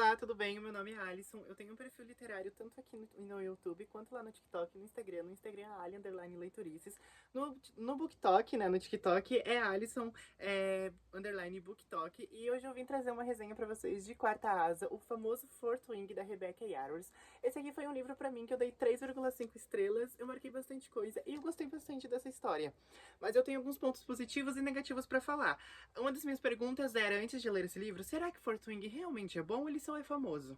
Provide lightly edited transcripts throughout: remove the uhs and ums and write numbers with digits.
Olá, tudo bem? O meu nome é Alisson. Eu tenho um perfil literário tanto aqui no YouTube quanto lá no TikTok, no Instagram. No Instagram é Ali_Leitorices. No BookTok, né? No TikTok é Alisson _ BookTok. E hoje eu vim trazer uma resenha pra vocês de Quarta Asa, o famoso Fourth Wing da Rebecca Yarros. Esse aqui foi um livro pra mim que eu dei 3,5 estrelas. Eu marquei bastante coisa e eu gostei bastante dessa história. Mas eu tenho alguns pontos positivos e negativos pra falar. Uma das minhas perguntas era, antes de ler esse livro, será que Fourth Wing realmente é bom ou ele só é famoso?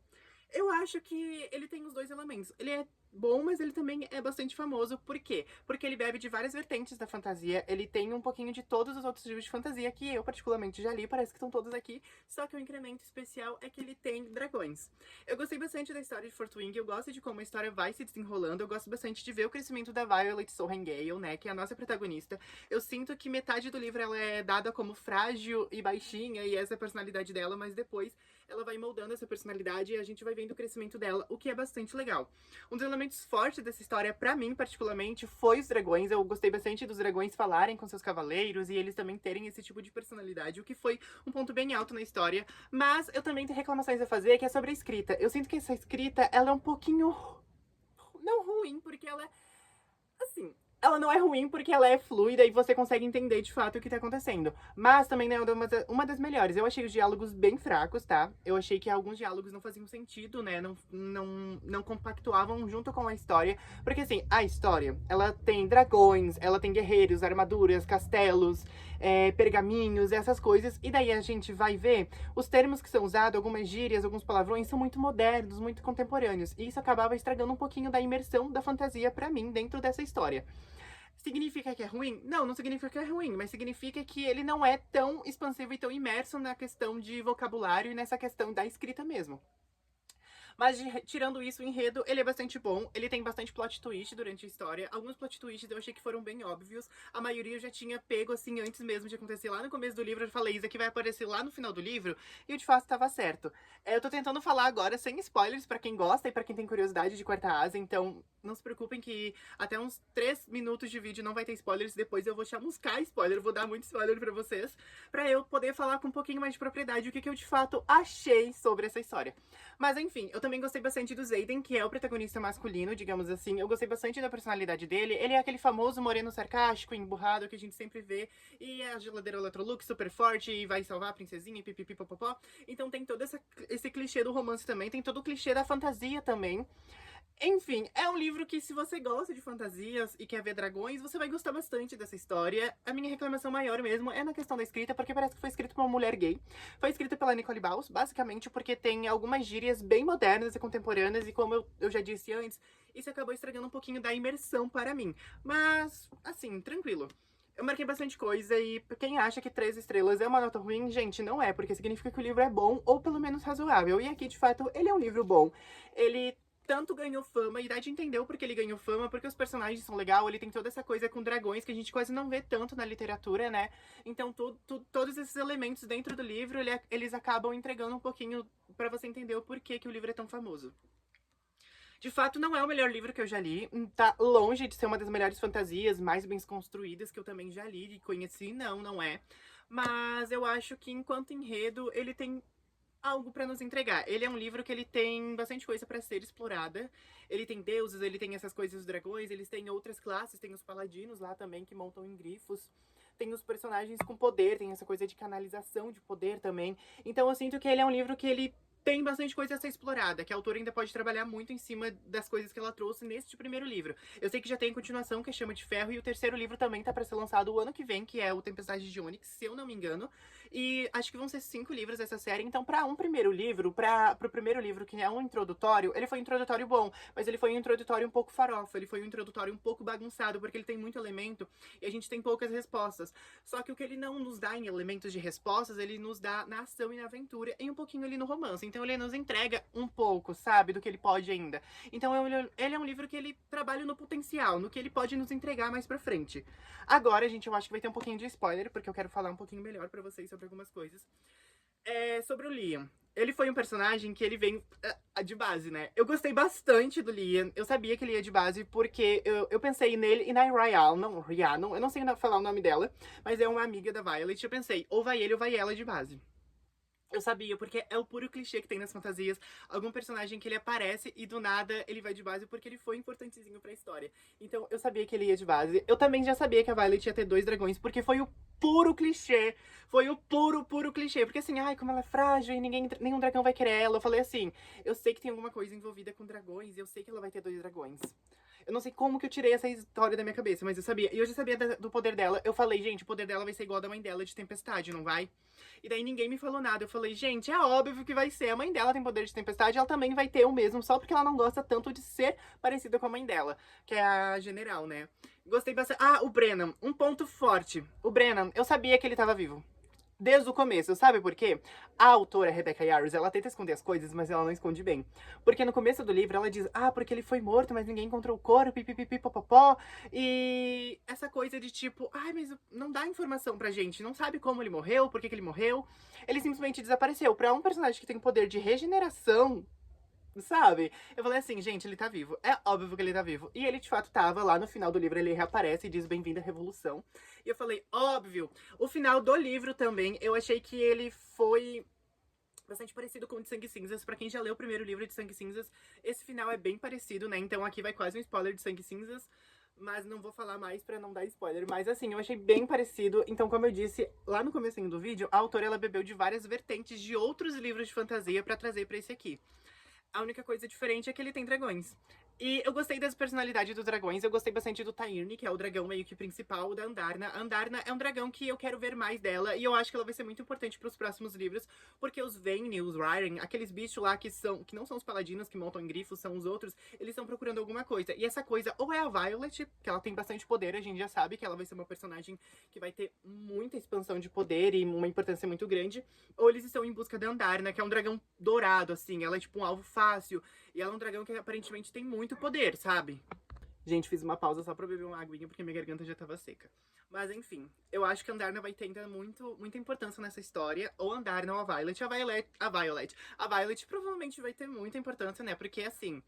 Eu acho que ele tem os dois elementos. Ele é bom, mas ele também é bastante famoso. Por quê? Porque ele bebe de várias vertentes da fantasia. Ele tem um pouquinho de todos os outros livros de fantasia que eu particularmente já li, parece que estão todos aqui. Só que o incremento especial é que ele tem dragões. Eu gostei bastante da história de Fourth Wing, eu gosto de como a história vai se desenrolando, eu gosto bastante de ver o crescimento da Violet Sorrengale, né, que é a nossa protagonista. Eu sinto que metade do livro ela é dada como frágil e baixinha, e essa é a personalidade dela, mas depois ela vai moldando essa personalidade e a gente vai vendo o crescimento dela, o que é bastante legal. Um dos elementos fortes dessa história, pra mim, particularmente, foi os dragões. Eu gostei bastante dos dragões falarem com seus cavaleiros e eles também terem esse tipo de personalidade, o que foi um ponto bem alto na história. Mas eu também tenho reclamações a fazer, que é sobre a escrita. Eu sinto que essa escrita, ela é um pouquinho... não ruim, porque ela é... assim... ela não é ruim porque ela é fluida e você consegue entender de fato o que tá acontecendo. Mas também não é uma das melhores. Eu achei os diálogos bem fracos, tá? Eu achei que alguns diálogos não faziam sentido, né? Não compactuavam junto com a história. Porque assim, a história, ela tem dragões, ela tem guerreiros, armaduras, castelos, pergaminhos, essas coisas. E daí a gente vai ver os termos que são usados, algumas gírias, alguns palavrões, são muito modernos, muito contemporâneos. E isso acabava estragando um pouquinho da imersão da fantasia pra mim dentro dessa história. Significa que é ruim? Não, não significa que é ruim, mas significa que ele não é tão expansivo e tão imerso na questão de vocabulário e nessa questão da escrita mesmo. Mas tirando isso, o enredo, ele é bastante bom. Ele tem bastante plot twist durante a história. Alguns plot twists eu achei que foram bem óbvios. A maioria eu já tinha pego, assim, antes mesmo de acontecer. Lá no começo do livro, eu falei, isso aqui vai aparecer lá no final do livro. E eu, de fato, estava certo. Eu tô tentando falar agora sem spoilers pra quem gosta e pra quem tem curiosidade de Quarta Asa. Então, não se preocupem que até uns 3 minutos de vídeo não vai ter spoilers. Depois eu vou chamuscar spoiler, eu vou dar muito spoiler pra vocês. Pra eu poder falar com um pouquinho mais de propriedade o que eu, de fato, achei sobre essa história. Mas, enfim, eu também gostei bastante do Xaden, que é o protagonista masculino, digamos assim. Eu gostei bastante da personalidade dele. Ele é aquele famoso moreno sarcástico, emburrado, que a gente sempre vê. E é a geladeira Electrolux, super forte, e vai salvar a princesinha, e pipipipopopó. Então tem todo esse clichê do romance também. Tem todo o clichê da fantasia também. Enfim, é um livro que, se você gosta de fantasias e quer ver dragões, você vai gostar bastante dessa história. A minha reclamação maior mesmo é na questão da escrita, porque parece que foi escrito por uma mulher gay. Foi escrita pela Nicole Baus, basicamente porque tem algumas gírias bem modernas e contemporâneas, e como eu já disse antes, isso acabou estragando um pouquinho da imersão para mim. Mas, assim, tranquilo. Eu marquei bastante coisa e quem acha que 3 estrelas é uma nota ruim, gente, não é, porque significa que o livro é bom ou pelo menos razoável. E aqui, de fato, ele é um livro bom. Ele tanto ganhou fama, e dá de entender o porquê ele ganhou fama, porque os personagens são legais, ele tem toda essa coisa com dragões que a gente quase não vê tanto na literatura, né? Então todos esses elementos dentro do livro, eles acabam entregando um pouquinho pra você entender o porquê que o livro é tão famoso. De fato, não é o melhor livro que eu já li, tá longe de ser uma das melhores fantasias, mais bem construídas que eu também já li e conheci, não é. Mas eu acho que enquanto enredo, ele tem algo pra nos entregar. Ele é um livro que ele tem bastante coisa pra ser explorada. Ele tem deuses, ele tem essas coisas dos dragões, eles têm outras classes, tem os paladinos lá também que montam em grifos. Tem os personagens com poder, tem essa coisa de canalização de poder também. Então eu sinto que ele é um livro que ele tem bastante coisa a ser explorada, que a autora ainda pode trabalhar muito em cima das coisas que ela trouxe neste primeiro livro. Eu sei que já tem continuação, que é Chama de Ferro, e o terceiro livro também tá pra ser lançado o ano que vem, que é o Tempestade de Ônix, se eu não me engano. E acho que vão ser 5 livros dessa série, então pra um primeiro livro, pro primeiro livro, que é um introdutório, ele foi um introdutório bom, mas ele foi um introdutório um pouco farofa, ele foi um introdutório um pouco bagunçado, porque ele tem muito elemento e a gente tem poucas respostas. Só que o que ele não nos dá em elementos de respostas, ele nos dá na ação e na aventura, e um pouquinho ali no romance. Então ele nos entrega um pouco, sabe, do que ele pode ainda. Então ele é um livro que ele trabalha no potencial, no que ele pode nos entregar mais pra frente. Agora, gente, eu acho que vai ter um pouquinho de spoiler, porque eu quero falar um pouquinho melhor pra vocês sobre algumas coisas. Sobre o Liam. Ele foi um personagem que ele vem de base, né? Eu gostei bastante do Liam. Eu sabia que ele ia de base porque eu pensei nele e na Ryan. Eu não sei falar o nome dela, mas é uma amiga da Violet. Eu pensei, ou vai ele ou vai ela de base. Eu sabia, porque é o puro clichê que tem nas fantasias. Algum personagem que ele aparece e do nada ele vai de base porque ele foi importantezinho pra história. Então eu sabia que ele ia de base. Eu também já sabia que a Violet ia ter 2 dragões, porque foi o puro clichê. Foi o puro clichê. Porque assim, ai, como ela é frágil e nenhum dragão vai querer ela. Eu falei assim, eu sei que tem alguma coisa envolvida com dragões e eu sei que ela vai ter 2 dragões. Eu não sei como que eu tirei essa história da minha cabeça, mas eu sabia. E eu já sabia do poder dela. Eu falei, gente, o poder dela vai ser igual ao da mãe dela de tempestade, não vai? E daí ninguém me falou nada. Eu falei, gente, é óbvio que vai ser. A mãe dela tem poder de tempestade, ela também vai ter o mesmo, só porque ela não gosta tanto de ser parecida com a mãe dela, que é a general, né? Gostei bastante. Ah, o Brennan, um ponto forte. O Brennan, eu sabia que ele tava vivo. Desde o começo, sabe por quê? A autora Rebecca Yarros, ela tenta esconder as coisas, mas ela não esconde bem. Porque no começo do livro ela diz, ah, porque ele foi morto, mas ninguém encontrou o corpo, pipipipi, popopó. E essa coisa de tipo, ai, mas não dá informação pra gente, não sabe como ele morreu, por que que ele morreu. Ele simplesmente desapareceu. Pra um personagem que tem o poder de regeneração, sabe? Eu falei assim, gente, ele tá vivo. É óbvio que ele tá vivo. E ele, de fato, tava lá no final do livro, ele reaparece e diz bem-vindo à Revolução. E eu falei, óbvio. O final do livro também, eu achei que ele foi bastante parecido com o de Sangue Cinzas. Pra quem já leu o primeiro livro de Sangue Cinzas, esse final é bem parecido, né? Então aqui vai quase um spoiler de Sangue Cinzas. Mas não vou falar mais pra não dar spoiler. Mas assim, eu achei bem parecido. Então, como eu disse lá no comecinho do vídeo, a autora ela bebeu de várias vertentes de outros livros de fantasia pra trazer pra esse aqui. A única coisa diferente é que ele tem dragões. E eu gostei das personalidades dos dragões. Eu gostei bastante do Tairne, que é o dragão meio que principal da Andarna. A Andarna é um dragão que eu quero ver mais dela. E eu acho que ela vai ser muito importante pros próximos livros. Porque os Vayne, os Ryren, aqueles bichos lá que não são os paladinos que montam em grifos, são os outros, eles estão procurando alguma coisa. E essa coisa ou é a Violet, que ela tem bastante poder, a gente já sabe que ela vai ser uma personagem que vai ter muita expansão de poder e uma importância muito grande. Ou eles estão em busca da Andarna, que é um dragão dourado, assim. Ela é tipo um alvo fácil. E ela é um dragão que aparentemente tem muito poder, sabe? Gente, fiz uma pausa só pra beber uma aguinha porque minha garganta já tava seca. Mas enfim, eu acho que a Andarna vai ter ainda muita importância nessa história. Ou a Andarna ou a Violet. A Violet provavelmente vai ter muita importância, né? Porque assim,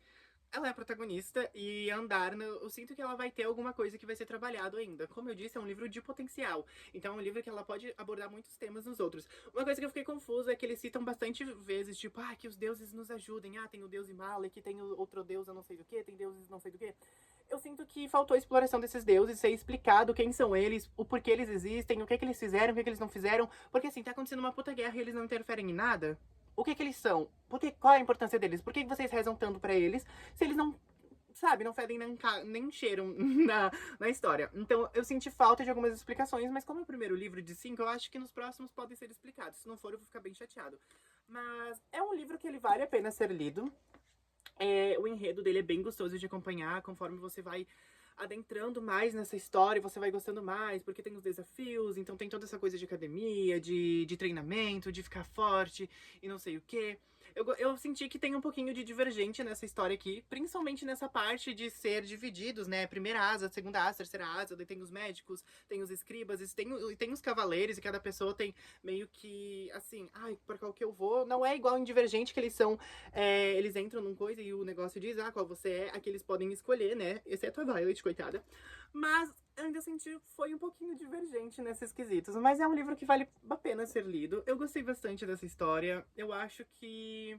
ela é a protagonista e a Andarna, eu sinto que ela vai ter alguma coisa que vai ser trabalhado ainda. Como eu disse, é um livro de potencial. Então é um livro que ela pode abordar muitos temas nos outros. Uma coisa que eu fiquei confusa é que eles citam bastante vezes, tipo, ah, que os deuses nos ajudem. Ah, tem o deus Imala, que tem o outro deus eu não sei do que, tem deuses não sei do que. Eu sinto que faltou a exploração desses deuses, ser explicado quem são eles, o porquê eles existem, o que eles fizeram, o que eles não fizeram. Porque assim, tá acontecendo uma puta guerra e eles não interferem em nada. O que eles são? Qual é a importância deles? Por que vocês rezam tanto pra eles se eles não, sabe, não fedem nem cheiram na história? Então eu senti falta de algumas explicações, mas como é o primeiro livro de 5, eu acho que nos próximos podem ser explicados. Se não for, eu vou ficar bem chateado. Mas é um livro que ele vale a pena ser lido. O enredo dele é bem gostoso de acompanhar, conforme você vai adentrando mais nessa história, você vai gostando mais, porque tem os desafios, então tem toda essa coisa de academia, de treinamento, de ficar forte e não sei o quê. Eu senti que tem um pouquinho de divergente nessa história aqui, principalmente nessa parte de ser divididos, né? Primeira asa, segunda asa, terceira asa, daí tem os médicos, tem os escribas, tem os cavaleiros, e cada pessoa tem meio que, assim, ai, por qual que eu vou? Não é igual em Divergente, que eles são, eles entram num coisa e o negócio diz, ah, qual você é, aqui eles podem escolher, né? Exceto a Violet, coitada. Mas ainda senti foi um pouquinho divergente nesses quesitos. Mas é um livro que vale a pena ser lido. Eu gostei bastante dessa história. Eu acho que,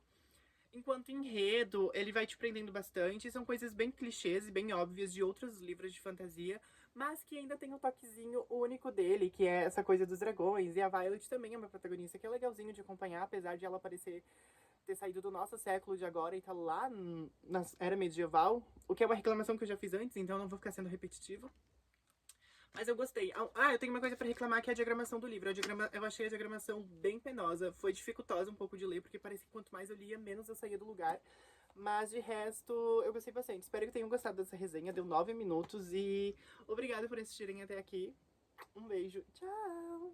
enquanto enredo, ele vai te prendendo bastante. São coisas bem clichês e bem óbvias de outros livros de fantasia, mas que ainda tem um toquezinho único dele, que é essa coisa dos dragões. E a Violet também é uma protagonista que é legalzinho de acompanhar, apesar de ela ter saído do nosso século de agora e tá lá na era medieval, o que é uma reclamação que eu já fiz antes, então não vou ficar sendo repetitivo. Mas eu gostei. Ah, eu tenho uma coisa pra reclamar, que é a diagramação do livro. Eu achei a diagramação bem penosa. Foi dificultosa um pouco de ler, porque parece que quanto mais eu lia, menos eu saía do lugar. Mas de resto, eu gostei bastante. Espero que tenham gostado dessa resenha. Deu 9 minutos e obrigada por assistirem até aqui. Um beijo. Tchau!